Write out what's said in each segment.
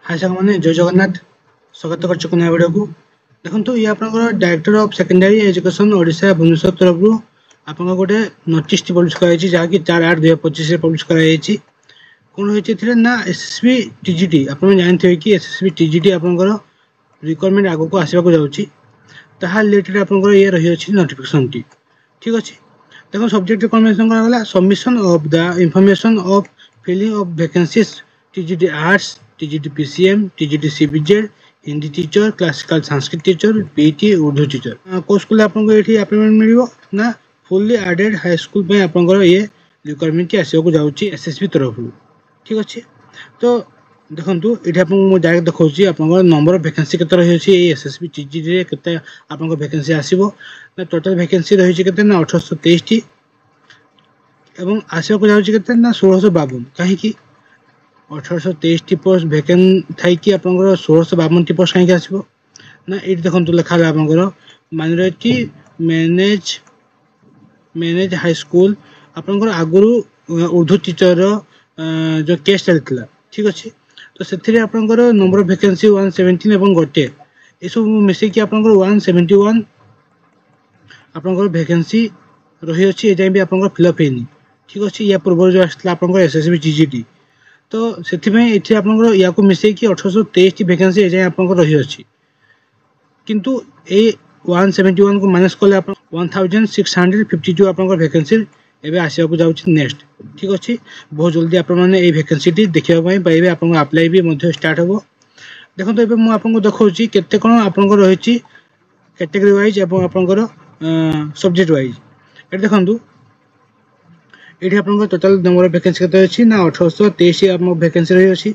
हाय साथी जय जगन्नाथ स्वागत कर नया वीडियो को देखो ये आप director of secondary education Odisha Bhubaneswar तरफ आप गोटे नोटिस पब्लिश कराई जहाँकि 4/8/2025 पब्लिश कराई कौन होती ना एसएसबी टीजीटी आप जानते कि एसएसबी टीजीटी आप रिक्वायरमेंट आग को आसवाक जाऊँगी रिलेटेड आप ये रही नोटिफिकेशन टी ठीक अच्छे देखो सब्जेक्ट कौन मेंशन करागला submission of the information of filling of vacancies TGT arts TGT PCM TGT CBZ Hindi teacher classical Sanskrit teacher PT Urdu teacher को स्कूल आपको ये अपॉइंटमेंट मिल ना फुल्ली एडेड हाई स्कूल पे आपंकर ये रिक्वायरमेंट आसवाक जाऊँगी एसएसबी तरफ ठीक अच्छे तो देखो ये आपको डायरेक्ट देखा आप नंबर ऑफ वैकेंसी के रही एसएसबी टीजीटी के आप वैकेंसी आसो ना टोटाल वैकेंसी रही है ना 1823 टी एवं आसवाक जाऊँगी के ना 1652 कहीं 1823 टी पोस्ट वैकेंट थी आप 1652 टी पोस्ट कहीं आसो ना ये देखो लिखा आप माइनॉरिटी मैनेज हाई स्कूल आपंकर आगुरी उर्दू टीचर जो केस चलता ठीक अच्छे तो से आपंकर नंबर ऑफ वैकेंसी 117 और गोटे ये सब मिसेक आपंकर 171 आपंकर वैकेंसी रही अच्छी ए जाए भी आपंकर फिलअप होनी ठीक अच्छे या पूर्व जो आसला आपंकर एसएसबी टीजीटी तो से आपंकर या मिसेक 1823 टी वैकेंसी ए जाए आपंकर रही अच्छी किंतु ए 171 को माइनस कले 1652 आपंकर वैकेंसी एवं आसवाक जाऊँगी नेक्स्ट ठीक अच्छे बहुत जल्दी आपने ये वैकेंसी देखा पाइबे आप अप्लाई भी स्टार्ट हम देखो तो ये आपको देखा केते कौन आपंकर रही कैटेगरी वाइज और आपंकर सब्जेक्ट वाइज ये देखो ये आप टोटाल नंबर ऑफ वैकेंसी के अच्छी ना 1823 आप वैकेंसी रही अच्छी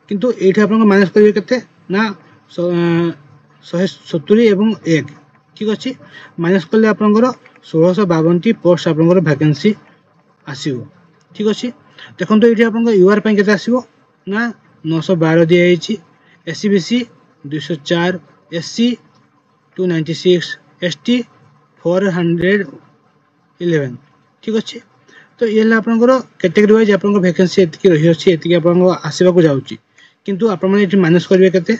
किंतु ये आप माइनस करेंगे के ना 170 एवं 1 ठीक अच्छे माइनस कले आपंकर 1652 टी पोस्ट आप वैकेंसी आसो ठीक अच्छे देखो ये आप यूआर के आसो ना 912 दिखाई एससी बीसी 204 एससी 296 एसटी 411 ठीक अच्छे तो ये आपंकर कैटेगरी वाइज आप वैकेंसी एति रही अच्छी एति आसवाक जाऊँगी किंतु आप माइनस करेंगे के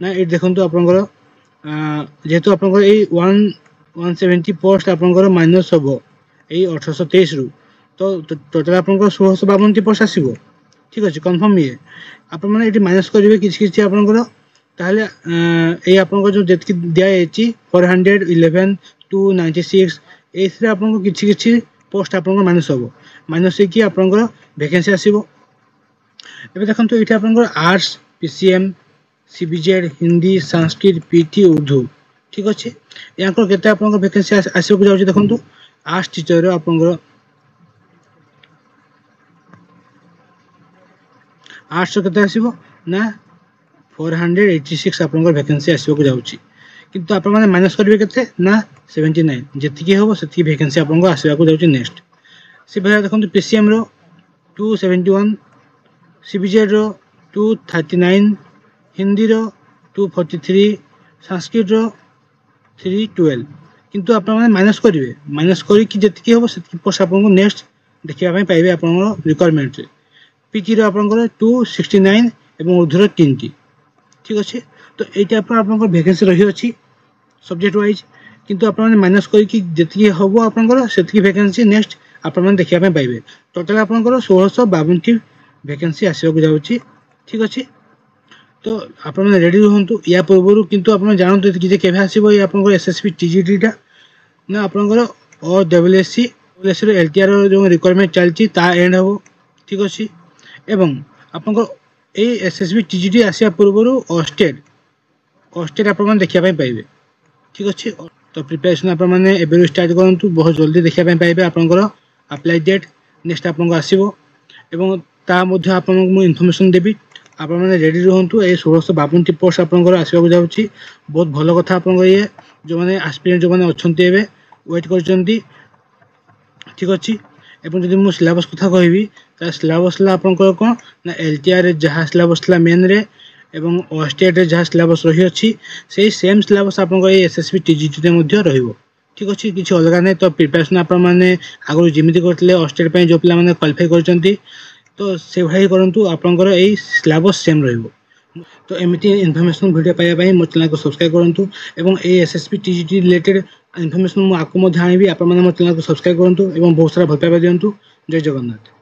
ना ये देखो आपंकर जेहेतु आप 170 पोस्ट आपंकर माइनस हम यही 1823 रु तो टोटाल आप 1652 टी पोस्ट आसो ठीक अच्छे कन्फर्म ये आप माइनस करेंगे किसी आपंकर ताहले ये आपको जो जी दिखाई 411 296 ये आपको किसी पोस्ट आप माइनस हम माइनस होगी आपंकर वैकेंसी आसो ए देखो ये आप arts PCM CBZ Hindi Sanskrit PT Urdu ठीक अच्छे यहाँ के आप वैकेंसी आसवाक जाऊँगी देखो आर्ट्स टीचर आपंकर आर्ट्स के आसो ना 486 आप वैकेंसी आसवाक जाऊँगी किंतु आप माइनस करेंगे के ना 79 जी हम से वैकेंसी आपको आसवाक जाऊँगी नेक्स्ट से भाई देखो पीसीएम रो 271 सीबीजेड रो 239 हिंदी रो 243 संस्कृत रो 312 किंतु आप माइनस करेंगे माइनस करके जी हम से पोस्ट आपको नेक्स्ट देखा पाइबे आप रिक्वायरमेंट पीटी रो आपंकर 269 और उर्दूर 3 टी ठीक अच्छे तो ये आप वैकेंसी रही अच्छी सब्जेक्ट वाइज किंतु आप माइनस करके जी हम आपंकर से वैकेंसी नेक्स्ट आप देखा पाइबे टोटाल आपंकर 1652 टी वैकेंसी आसवाक जाऊँगी ठीक अच्छे तो आप रेडी रुहतु या पूर्व किंतु आप जानते कि केवे आसो ये आप एसएसबी टीजीटीटा ना आपंकर और डब्ल्यूएससी एलटीआर जो रिक्वायरमेंट चलती एंड हम ठीक अच्छे एवं आपंकर ये एसएसबी टीजीटी आसा पूर्व ऑस्टेड आप देखा पाइबे ठीक अच्छे तो प्रिपरेशन आप स्टार्ट करूँ बहुत जल्दी देखा पाइबे आपंकर अप्लाई डेट नेक्स्ट आपको आसो एवं आपको इनफर्मेशन देवी आप रेडी रुहतु ये 1652 टी पोस्ट आपंकर आसवाक जाऊँगी बहुत भल कथा आप ये जो मैंने आस्पिरेंट जो मैंने अच्छा वेट कर ठीक अच्छे एवं जब मुझे सिलेबस कथा कहबी सिलेबस आपंकर कौन ना एलटीआर जहाँ सिलेबस मेन रे एवं ऑस्टेट जहाँ सिलेबस रही अच्छी से सेम सिलेबस आप एसएसबी टीजीटी रही ठीक अच्छे किसी अलग नहीं तो प्रिपरेशन आपने आगुरी जमी करते ऑस्टेट जो पे क्वालिफाई कर तो से भाई करूँ आपंकर यही सिलेबस सेम रही तो एमती इनफर्मेशन वीडियो पाइबा मो चैनल को सब्सक्राइब करूँ और ये एसएसपी टीजीटी रिलेटेड इनफर्मेशन मुझे जानवी आप मो चैनल को सब्सक्राइब करूँ और बहुत सारा भल पाइबा दिंतु। जय जगन्नाथ।